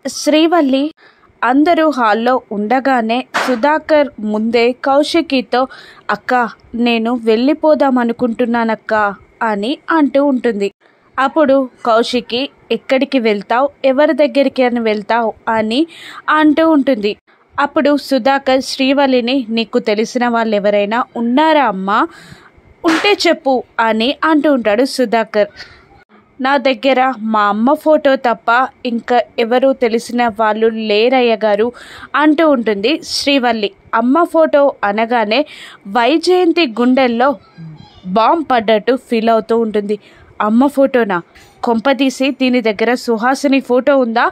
శ్రీవల్లి అందరూ హాల్లో ఉండగానే సుధాకర్ ముందే కౌశికితో అక్క నేను వెళ్ళిపోదాం అనుకుంటున్నానక్క అని అంటూ ఉంటుంది. అప్పుడు కౌశికి ఎక్కడికి వెళ్తావు, ఎవరి దగ్గరికి అని వెళ్తావు అని అంటూ ఉంటుంది. అప్పుడు సుధాకర్ శ్రీవల్లిని నీకు తెలిసిన వాళ్ళు ఎవరైనా ఉన్నారా అమ్మా, ఉంటే చెప్పు అని అంటూ ఉంటాడు సుధాకర్. నా దగ్గర మా అమ్మ ఫోటో తప్ప ఇంకా ఎవరు తెలిసిన వాళ్ళు లేరయ్య గారు అంటూ ఉంటుంది శ్రీవల్లి. అమ్మ ఫోటో అనగానే వైజయంతి గుండెల్లో బాంబ్ పడ్డట్టు ఫీల్ అవుతూ ఉంటుంది. అమ్మ ఫోటోనా, కొంపదీసి దీని దగ్గర సుహాసిని ఫోటో ఉందా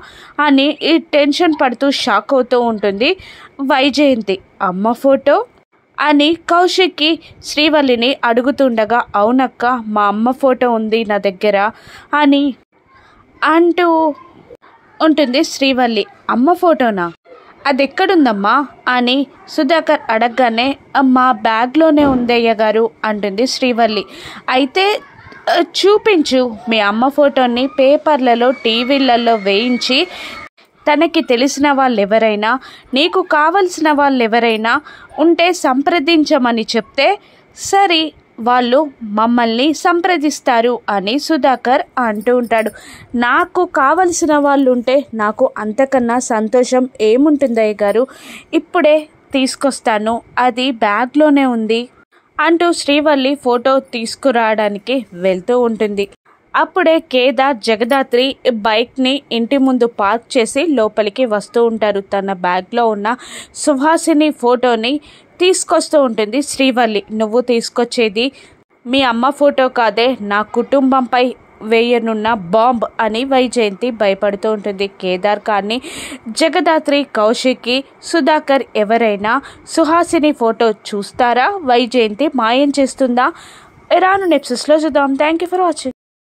అని ఈ టెన్షన్ పడుతూ షాక్ అవుతూ ఉంటుంది వైజయంతి. అమ్మ ఫోటో అని కౌశిక్కి శ్రీవల్లిని అడుగుతుండగా అవునక్క మా అమ్మ ఫోటో ఉంది నా దగ్గర అని అంటూ ఉంటుంది శ్రీవల్లి. అమ్మ ఫోటోనా, అది ఎక్కడుందమ్మా అని సుధాకర్ అడగగానే మా బ్యాగ్లోనే ఉంది అయ్య గారు అంటుంది శ్రీవల్లి. అయితే చూపించు మీ అమ్మ ఫోటోని పేపర్లలో టీవీలలో వేయించి తనకి తెలిసిన వాళ్ళు ఎవరైనా నీకు కావలసిన వాళ్ళు ఎవరైనా ఉంటే సంప్రదించమని చెప్తే సరే వాళ్ళు మమ్మల్ని సంప్రదిస్తారు అని సుధాకర్ అంటూ ఉంటాడు. నాకు కావలసిన వాళ్ళు ఉంటే నాకు అంతకన్నా సంతోషం ఏముంటుందయ్య గారు, ఇప్పుడే తీసుకొస్తాను, అది బ్యాగ్లోనే ఉంది అంటూ శ్రీవల్లి ఫోటో తీసుకురావడానికి వెళ్తూ ఉంటుంది. అప్పుడే కేదార్ జగదాత్రి బైక్ని ఇంటి ముందు పార్క్ చేసి లోపలికి వస్తూ ఉంటారు. తన బ్యాగ్లో ఉన్న సుహాసిని ఫోటోని తీసుకొస్తూ ఉంటుంది శ్రీవల్లి. నువ్వు తీసుకొచ్చేది మీ అమ్మ ఫోటో కాదే, నా కుటుంబంపై వేయనున్న బాంబ్ అని వైజయంతి భయపడుతూ ఉంటుంది. కేదార్ కానీ జగదాత్రి, కౌశికి, సుధాకర్ ఎవరైనా సుహాసిని ఫోటో చూస్తారా, వైజయంతి మాయం చేస్తుందా? రాను ఎపిసోడ్స్లో చూద్దాం. Thank you for watching.